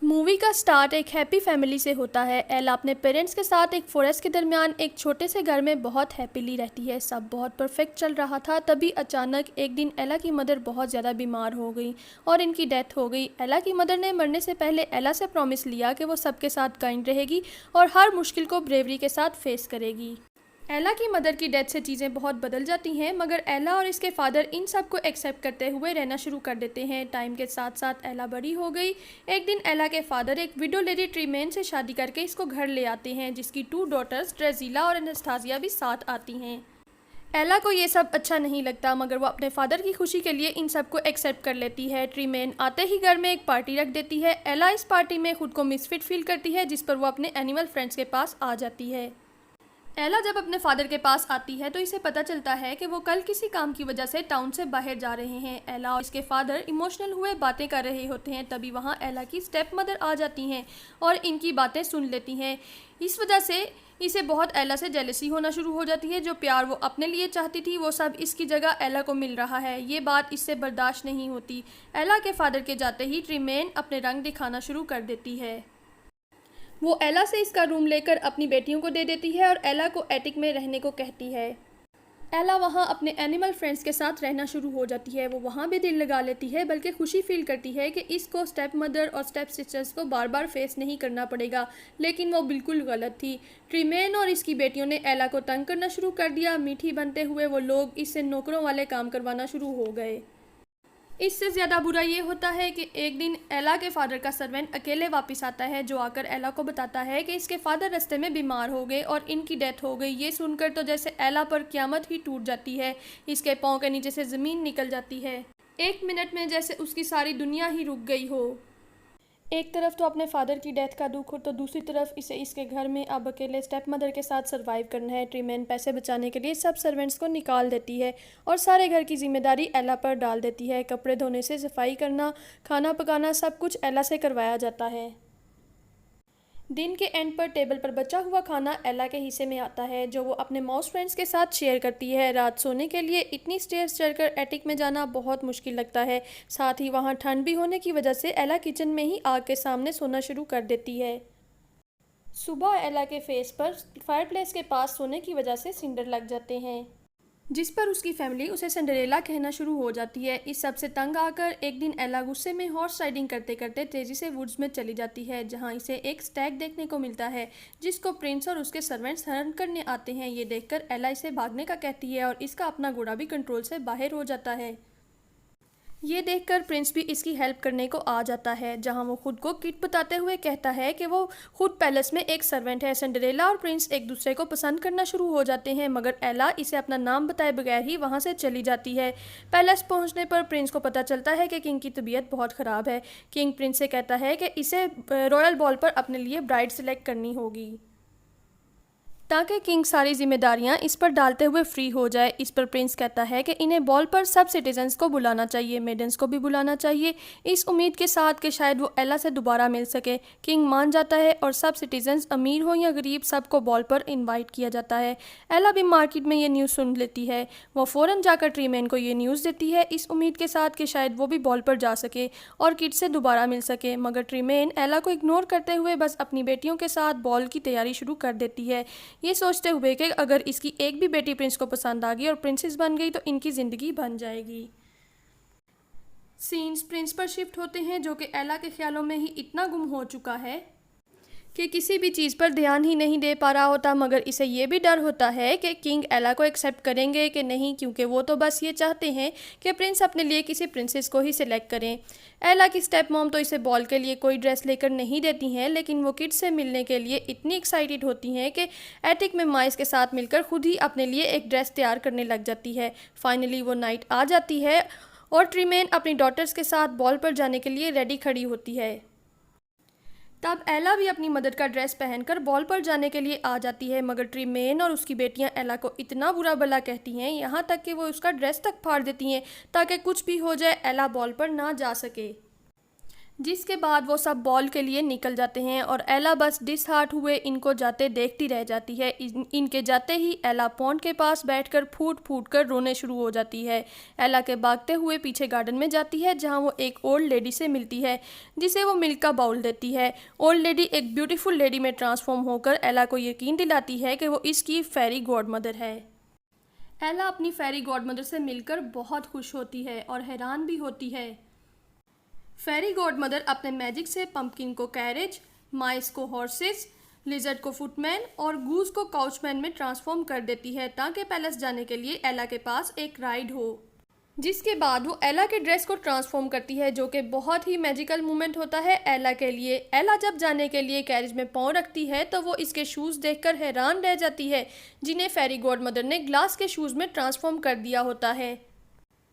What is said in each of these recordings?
Movie का start एक happy family से होता है। एला अपने पेरेंट्स के साथ एक फॉरेस्ट के दरमियान एक छोटे से घर में बहुत हैप्पीली रहती है। सब बहुत परफेक्ट चल रहा था। तभी अचानक एक दिन एला की मदर बहुत ज़्यादा बीमार हो गई और इनकी डेथ हो गई। एला की मदर ने मरने से पहले एला से प्रॉमिस लिया कि वो सबके साथ काइंड रहेगी और हर मुश्किल को ब्रेवरी के साथ फेस करेगी। एला की मदर की डेथ से चीज़ें बहुत बदल जाती हैं, मगर एला और इसके फादर इन सब को एक्सेप्ट करते हुए रहना शुरू कर देते हैं। टाइम के साथ साथ एला बड़ी हो गई। एक दिन एला के फादर एक विडो लेडी ट्रीमेन से शादी करके इसको घर ले आते हैं, जिसकी 2 डॉटर्स ड्रेजिला और एनास्तासिया भी साथ आती हैं। एला को ये सब अच्छा नहीं लगता, मगर वो अपने फादर की खुशी के लिए इन सब को एक्सेप्ट कर लेती है। ट्रीमेन आते ही घर में एक पार्टी रख देती है। एला इस पार्टी में खुद को मिसफिट फील करती है, जिस पर वो अपने एनिमल फ्रेंड्स के पास आ जाती है। एला जब अपने फादर के पास आती है तो इसे पता चलता है कि वो कल किसी काम की वजह से टाउन से बाहर जा रहे हैं। एला और इसके फादर इमोशनल हुए बातें कर रहे होते हैं। तभी वहाँ एला की स्टेप मदर आ जाती हैं और इनकी बातें सुन लेती हैं। इस वजह से इसे बहुत एला से जेलसी होना शुरू हो जाती है। जो प्यार वो अपने लिए चाहती थी वो सब इसकी जगह एला को मिल रहा है। ये बात इससे बर्दाश्त नहीं होती। एला के फादर के जाते ही ट्रीमेन अपने रंग दिखाना शुरू कर देती है। वो एला से इसका रूम लेकर अपनी बेटियों को दे देती है और एला को एटिक में रहने को कहती है। एला वहाँ अपने एनिमल फ्रेंड्स के साथ रहना शुरू हो जाती है। वो वहाँ भी दिल लगा लेती है, बल्कि खुशी फील करती है कि इसको स्टेप मदर और स्टेप सिस्टर्स को बार बार फेस नहीं करना पड़ेगा। लेकिन वो बिल्कुल गलत थी। ट्रीमेन और इसकी बेटियों ने एला को तंग करना शुरू कर दिया। मीठी बनते हुए वो लोग इससे नौकरों वाले काम करवाना शुरू हो गए। इससे ज़्यादा बुरा ये होता है कि एक दिन एला के फादर का सर्वेंट अकेले वापस आता है, जो आकर एला को बताता है कि इसके फादर रास्ते में बीमार हो गए और इनकी डेथ हो गई। ये सुनकर तो जैसे एला पर क़यामत ही टूट जाती है। इसके पाँव के नीचे से ज़मीन निकल जाती है। 1 मिनट में जैसे उसकी सारी दुनिया ही रुक गई हो। एक तरफ तो अपने फादर की डेथ का दुख हो, तो दूसरी तरफ इसे इसके घर में अब अकेले स्टेप मदर के साथ सरवाइव करना है। ट्रीमेन पैसे बचाने के लिए सब सर्वेंट्स को निकाल देती है और सारे घर की जिम्मेदारी एला पर डाल देती है। कपड़े धोने से सफाई करना, खाना पकाना, सब कुछ एला से करवाया जाता है। दिन के एंड पर टेबल पर बचा हुआ खाना एला के हिस्से में आता है, जो वो अपने माउस फ्रेंड्स के साथ शेयर करती है। रात सोने के लिए इतनी स्टेयर्स चढ़कर एटिक में जाना बहुत मुश्किल लगता है। साथ ही वहाँ ठंड भी होने की वजह से एला किचन में ही आग के सामने सोना शुरू कर देती है। सुबह एला के फेस पर फायरप्लेस के पास सोने की वजह से सिंडर लग जाते हैं, जिस पर उसकी फैमिली उसे सिंड्रेला कहना शुरू हो जाती है। इस सब से तंग आकर एक दिन एला गुस्से में हॉर्स राइडिंग करते करते तेजी से वुड्स में चली जाती है, जहां इसे एक स्टैग देखने को मिलता है, जिसको प्रिंस और उसके सर्वेंट्स हरण करने आते हैं। ये देखकर एला इसे भागने का कहती है और इसका अपना घोड़ा भी कंट्रोल से बाहर हो जाता है। ये देखकर प्रिंस भी इसकी हेल्प करने को आ जाता है, जहां वो खुद को किट बताते हुए कहता है कि वो खुद पैलेस में एक सर्वेंट है। सिंड्रेला और प्रिंस एक दूसरे को पसंद करना शुरू हो जाते हैं, मगर एला इसे अपना नाम बताए बगैर ही वहां से चली जाती है। पैलेस पहुंचने पर प्रिंस को पता चलता है कि किंग की तबीयत बहुत ख़राब है। किंग प्रिंस से कहता है कि इसे रॉयल बॉल पर अपने लिए ब्राइड सेलेक्ट करनी होगी, ताकि किंग सारी जिम्मेदारियां इस पर डालते हुए फ्री हो जाए। इस पर प्रिंस कहता है कि इन्हें बॉल पर सब सिटीजन्स को बुलाना चाहिए, मेडन्स को भी बुलाना चाहिए, इस उम्मीद के साथ कि शायद वो एला से दोबारा मिल सके। किंग मान जाता है और सब सिटीजन्स, अमीर हो या गरीब, सबको बॉल पर इनवाइट किया जाता है। एला भी मार्केट में ये न्यूज़ सुन लेती है। वो फ़ौरन जाकर ट्रीमेन को ये न्यूज़ देती है, इस उम्मीद के साथ कि शायद वो भी बॉल पर जा सके और किड से दोबारा मिल सके। मगर ट्रीमेन एला को इग्नोर करते हुए बस अपनी बेटियों के साथ बॉल की तैयारी शुरू कर देती है, ये सोचते हुए कि अगर इसकी एक भी बेटी प्रिंस को पसंद आ गई और प्रिंसेस बन गई तो इनकी ज़िंदगी बन जाएगी। सीन्स प्रिंस पर शिफ्ट होते हैं, जो कि एला के ख्यालों में ही इतना गुम हो चुका है कि किसी भी चीज़ पर ध्यान ही नहीं दे पा रहा होता। मगर इसे ये भी डर होता है कि किंग एला को एक्सेप्ट करेंगे कि नहीं, क्योंकि वो तो बस ये चाहते हैं कि प्रिंस अपने लिए किसी प्रिंसेस को ही सिलेक्ट करें। एला की स्टेप मॉम तो इसे बॉल के लिए कोई ड्रेस लेकर नहीं देती हैं, लेकिन वो किड से मिलने के लिए इतनी एक्साइटेड होती हैं कि एटिक में माइस के साथ मिलकर खुद ही अपने लिए एक ड्रेस तैयार करने लग जाती है। फाइनली वो नाइट आ जाती है और ट्रीमेन अपनी डॉटर्स के साथ बॉल पर जाने के लिए रेडी खड़ी होती है। तब एला भी अपनी मदर का ड्रेस पहनकर बॉल पर जाने के लिए आ जाती है, मगर ट्रीमेन और उसकी बेटियां एला को इतना बुरा भला कहती हैं, यहाँ तक कि वो उसका ड्रेस तक फाड़ देती हैं ताकि कुछ भी हो जाए एला बॉल पर ना जा सके। जिसके बाद वो सब बॉल के लिए निकल जाते हैं और एला बस डिसहार्ट हुए इनको जाते देखती रह जाती है। इनके जाते ही एला पॉन्ड के पास बैठकर फूट फूट कर रोने शुरू हो जाती है। एला के भागते हुए पीछे गार्डन में जाती है जहां वो एक ओल्ड लेडी से मिलती है जिसे वो मिल्क का बाउल देती है। ओल्ड लेडी एक ब्यूटीफुल लेडी में ट्रांसफॉर्म होकर एला को यकीन दिलाती है कि वो इसकी फेरी गॉड मदर है। एला अपनी फेरी गॉड मदर से मिलकर बहुत खुश होती है और हैरान भी होती है। फेरी गॉड मदर अपने मैजिक से पंपकिन को कैरेज, माइस को हॉर्सेस, लिजर्ड को फुटमैन और गूज को काउचमैन में ट्रांसफॉर्म कर देती है ताकि पैलेस जाने के लिए एला के पास एक राइड हो। जिसके बाद वो एला के ड्रेस को ट्रांसफॉर्म करती है जो कि बहुत ही मैजिकल मोमेंट होता है एला के लिए। एला जब जाने के लिए कैरेज में पाँव रखती है तो वो इसके शूज़ देखकर हैरान रह जाती है जिन्हें फेरी गॉड मदर ने ग्लास के शूज़ में ट्रांसफॉर्म कर दिया होता है।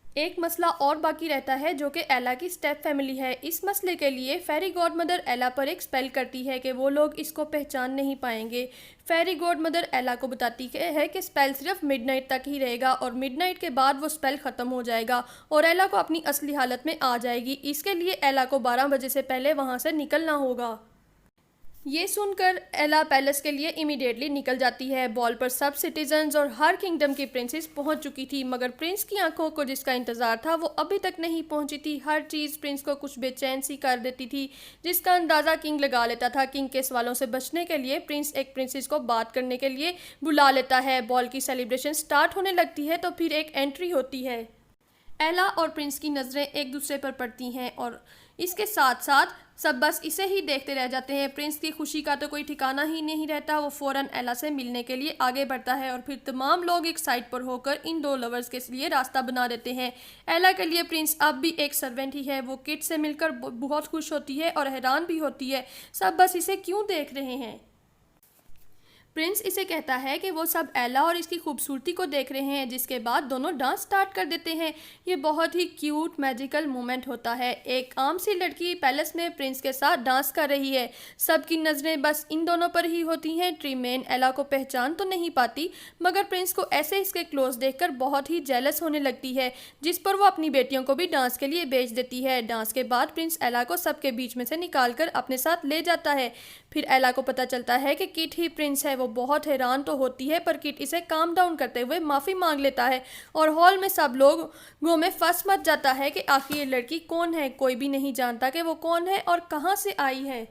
एक मसला और बाकी रहता है जो कि एला की स्टेप फैमिली है। इस मसले के लिए फेरी गॉड मदर एला पर एक स्पेल करती है कि वो लोग इसको पहचान नहीं पाएंगे। फेरी गॉड मदर एला को बताती है कि स्पेल सिर्फ मिडनाइट तक ही रहेगा और मिडनाइट के बाद वो स्पेल ख़त्म हो जाएगा और एला को अपनी असली हालत में आ जाएगी। इसके लिए एला को 12 बजे से पहले वहाँ से निकलना होगा। ये सुनकर एला पैलेस के लिए इमीडिएटली निकल जाती है। बॉल पर सब सिटीजन्स और हर किंगडम की प्रिंसेस पहुंच चुकी थी मगर प्रिंस की आंखों को जिसका इंतज़ार था वो अभी तक नहीं पहुंची थी। हर चीज़ प्रिंस को कुछ बेचैन सी कर देती थी जिसका अंदाज़ा किंग लगा लेता था। किंग के सवालों से बचने के लिए प्रिंस एक प्रिंसेस को बात करने के लिए बुला लेता है। बॉल की सेलिब्रेशन स्टार्ट होने लगती है तो फिर एक एंट्री होती है। एला और प्रिंस की नज़रें एक दूसरे पर पड़ती हैं और इसके साथ साथ सब बस इसे ही देखते रह जाते हैं। प्रिंस की खुशी का तो कोई ठिकाना ही नहीं रहता। वो फ़ौरन एला से मिलने के लिए आगे बढ़ता है और फिर तमाम लोग एक साइड पर होकर इन दो लवर्स के लिए रास्ता बना देते हैं। एला के लिए प्रिंस अब भी एक सर्वेंट ही है। वो किट से मिलकर बहुत खुश होती है और हैरान भी होती है, सब बस इसे क्यों देख रहे हैं। प्रिंस इसे कहता है कि वो सब एला और इसकी खूबसूरती को देख रहे हैं। जिसके बाद दोनों डांस स्टार्ट कर देते हैं। ये बहुत ही क्यूट मैजिकल मोमेंट होता है। एक आम सी लड़की पैलेस में प्रिंस के साथ डांस कर रही है। सबकी नज़रें बस इन दोनों पर ही होती हैं। ट्रीमेन एला को पहचान तो नहीं पाती मगर प्रिंस को ऐसे इसके क्लोज देखकर बहुत ही जेलस होने लगती है जिस पर वो अपनी बेटियों को भी डांस के लिए भेज देती है। डांस के बाद प्रिंस एला को सबके बीच में से निकाल कर अपने साथ ले जाता है। फिर एला को पता चलता है कि किट ही प्रिंस है। वो बहुत हैरान तो होती है पर किट इसे काम डाउन करते हुए माफ़ी मांग लेता है और हॉल में सब लोगों में फंस मच जाता है कि आखिर ये लड़की कौन है। कोई भी नहीं जानता कि वो कौन है और कहाँ से आई है।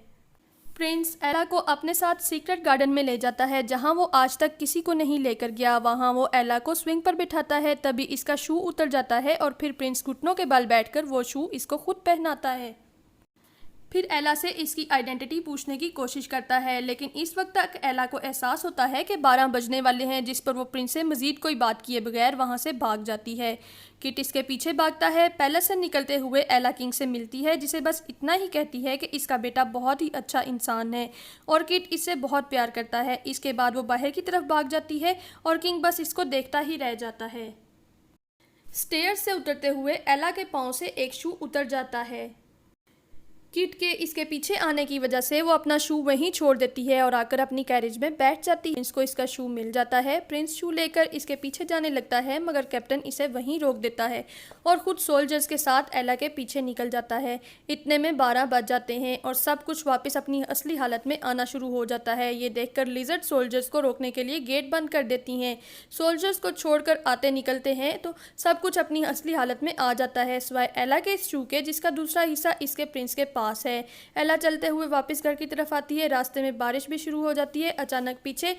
प्रिंस एला को अपने साथ सीक्रेट गार्डन में ले जाता है जहां वो आज तक किसी को नहीं लेकर गया। वहां वो एला को स्विंग पर बिठाता है, तभी इसका शू उतर जाता है और फिर प्रिंस घुटनों के बल बैठकर वो शू इसको खुद पहनाता है। फिर एला से इसकी आइडेंटिटी पूछने की कोशिश करता है लेकिन इस वक्त तक एला को एहसास होता है कि 12 बजने वाले हैं, जिस पर वो प्रिंस से मज़ीद कोई बात किए बगैर वहाँ से भाग जाती है। किट इसके पीछे भागता है। पैलेस से निकलते हुए एला किंग से मिलती है जिसे बस इतना ही कहती है कि इसका बेटा बहुत ही अच्छा इंसान है और किट इससे बहुत प्यार करता है। इसके बाद वो बाहर की तरफ भाग जाती है और किंग बस इसको देखता ही रह जाता है। स्टेयर्स से उतरते हुए एला के पाँव से एक शू उतर जाता है। किट के इसके पीछे आने की वजह से वो अपना शू वहीं छोड़ देती है और आकर अपनी कैरेज में बैठ जाती है। प्रिंस को इसका शू मिल जाता है। प्रिंस शू लेकर इसके पीछे जाने लगता है मगर कैप्टन इसे वहीं रोक देता है और खुद सोल्जर्स के साथ एला के पीछे निकल जाता है। इतने में 12 बज जाते हैं और सब कुछ वापस अपनी असली हालत में आना शुरू हो जाता है। ये देखकर लिजर्ड सोल्जर्स को रोकने के लिए गेट बंद कर देती हैं। सोल्जर्स को छोड़कर आते निकलते हैं तो सब कुछ अपनी असली हालत में आ जाता है सिवाय एला के इस शू के जिसका दूसरा हिस्सा इसके प्रिंस के पास है। एला चलते हुए वापस घर की तरफ आती है। रास्ते में बारिश भी शुरू हो जाती है। अचानक पीछे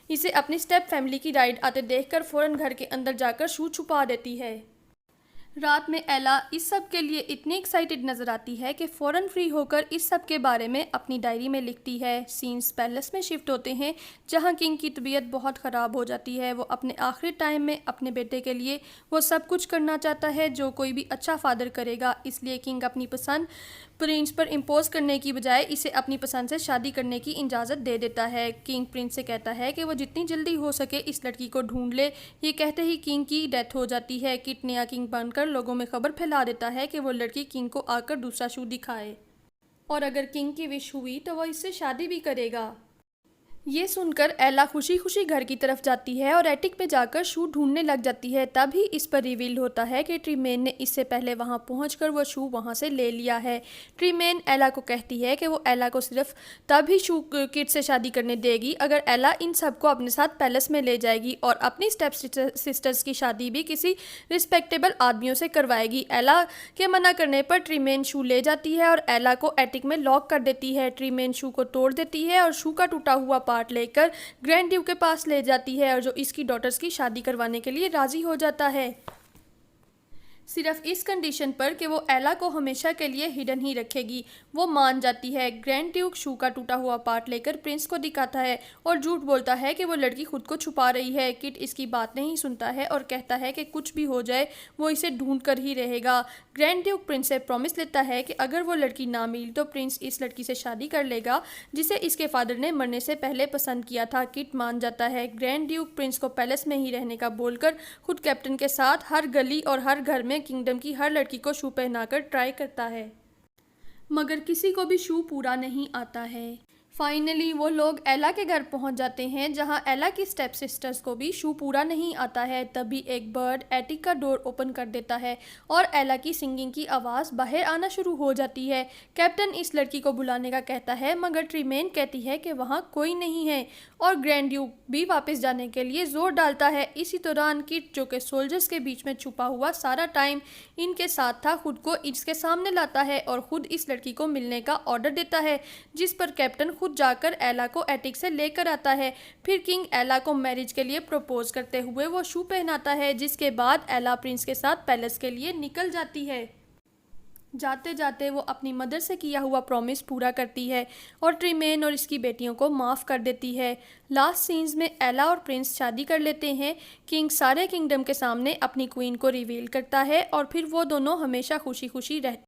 इसे अपनी स्टेप फैमिली की राइड आते देखकर फौरन घर के अंदर जाकर शू छुपा देती है। रात में एला इस सब के लिए इतनी एक्साइटेड नज़र आती है कि फ़ौरन फ्री होकर इस सब के बारे में अपनी डायरी में लिखती है। सीन्स पैलेस में शिफ्ट होते हैं जहां किंग की तबीयत बहुत ख़राब हो जाती है। वो अपने आखिरी टाइम में अपने बेटे के लिए वो सब कुछ करना चाहता है जो कोई भी अच्छा फादर करेगा। इसलिए किंग अपनी पसंद प्रिंस पर इम्पोज करने की बजाय इसे अपनी पसंद से शादी करने की इजाज़त दे देता है। किंग प्रिंस से कहता है कि वो जितनी जल्दी हो सके इस लड़की को ढूंढ ले। ये कहते ही किंग की डेथ हो जाती है। किट नया किंग बनकर लोगों में खबर फैला देता है कि वो लड़की किंग को आकर दूसरा शू दिखाए और अगर किंग की विश हुई तो वो इससे शादी भी करेगा। ये सुनकर एला खुशी खुशी घर की तरफ जाती है और एटिक में जाकर शू ढूंढने लग जाती है। तभी इस पर रिवील होता है कि ट्रीमेन ने इससे पहले वहां पहुंचकर वो शू वहां से ले लिया है। ट्रीमेन एला को कहती है कि वो एला को सिर्फ तभी शू किड से शादी करने देगी अगर एला इन सबको अपने साथ पैलेस में ले जाएगी और अपनी स्टेप सिस्टर्स की शादी भी किसी रिस्पेक्टेबल आदमियों से करवाएगी। एला के मना करने पर ट्रीमेन शू ले जाती है और एला को एटिक में लॉक कर देती है। ट्रीमेन शू को तोड़ देती है और शू का टूटा हुआ पार्ट लेकर ग्रैंड ड्यूक के पास ले जाती है और जो इसकी डॉटर्स की शादी करवाने के लिए राजी हो जाता है, सिर्फ इस कंडीशन पर कि वो एला को हमेशा के लिए हिडन ही रखेगी। वो मान जाती है। ग्रैंड ड्यूक शू का टूटा हुआ पार्ट लेकर प्रिंस को दिखाता है और झूठ बोलता है कि वो लड़की खुद को छुपा रही है। किड इसकी बात नहीं सुनता है और कहता है कि कुछ भी हो जाए वो इसे ढूंढ कर ही रहेगा। ग्रैंड ड्यूक प्रिंस से प्रॉमिस लेता है कि अगर वो लड़की ना मिली तो प्रिंस इस लड़की से शादी कर लेगा जिसे इसके फादर ने मरने से पहले पसंद किया था। किड मान जाता है। ग्रैंड ड्यूक प्रिंस को पैलेस में ही रहने का बोलकर खुद कैप्टन के साथ हर गली और हर घर में किंगडम की हर लड़की को शू पहनाकर ट्राई करता है, मगर किसी को भी शू पूरा नहीं आता है। फाइनली वो लोग एला के घर पहुंच जाते हैं जहां एला की स्टेप सिस्टर्स को भी शू पूरा नहीं आता है। तभी एक बर्ड एटिक का डोर ओपन कर देता है और एला की सिंगिंग की आवाज़ बाहर आना शुरू हो जाती है। कैप्टन इस लड़की को बुलाने का कहता है मगर ट्रीमेन कहती है कि वहां कोई नहीं है और ग्रैंड ड्यूक भी वापस जाने के लिए जोर डालता है। इसी दौरान किड जो कि सोल्जर्स के बीच में छुपा हुआ सारा टाइम इनके साथ था खुद को इसके सामने लाता है और खुद इस लड़की को मिलने का ऑर्डर देता है, जिस पर कैप्टन खुद जाकर एला को एटिक से लेकर आता है। फिर किंग एला को मैरिज के लिए प्रपोज करते हुए वो शू पहनाता है, जिसके बाद एला प्रिंस के साथ पैलेस के लिए निकल जाती है। जाते जाते वो अपनी मदर से किया हुआ प्रॉमिस पूरा करती है और ट्रीमेन और इसकी बेटियों को माफ़ कर देती है। लास्ट सीन्स में एला और प्रिंस शादी कर लेते हैं। किंग सारे किंगडम के सामने अपनी क्वीन को रिवील करता है और फिर वो दोनों हमेशा खुशी खुशी रहते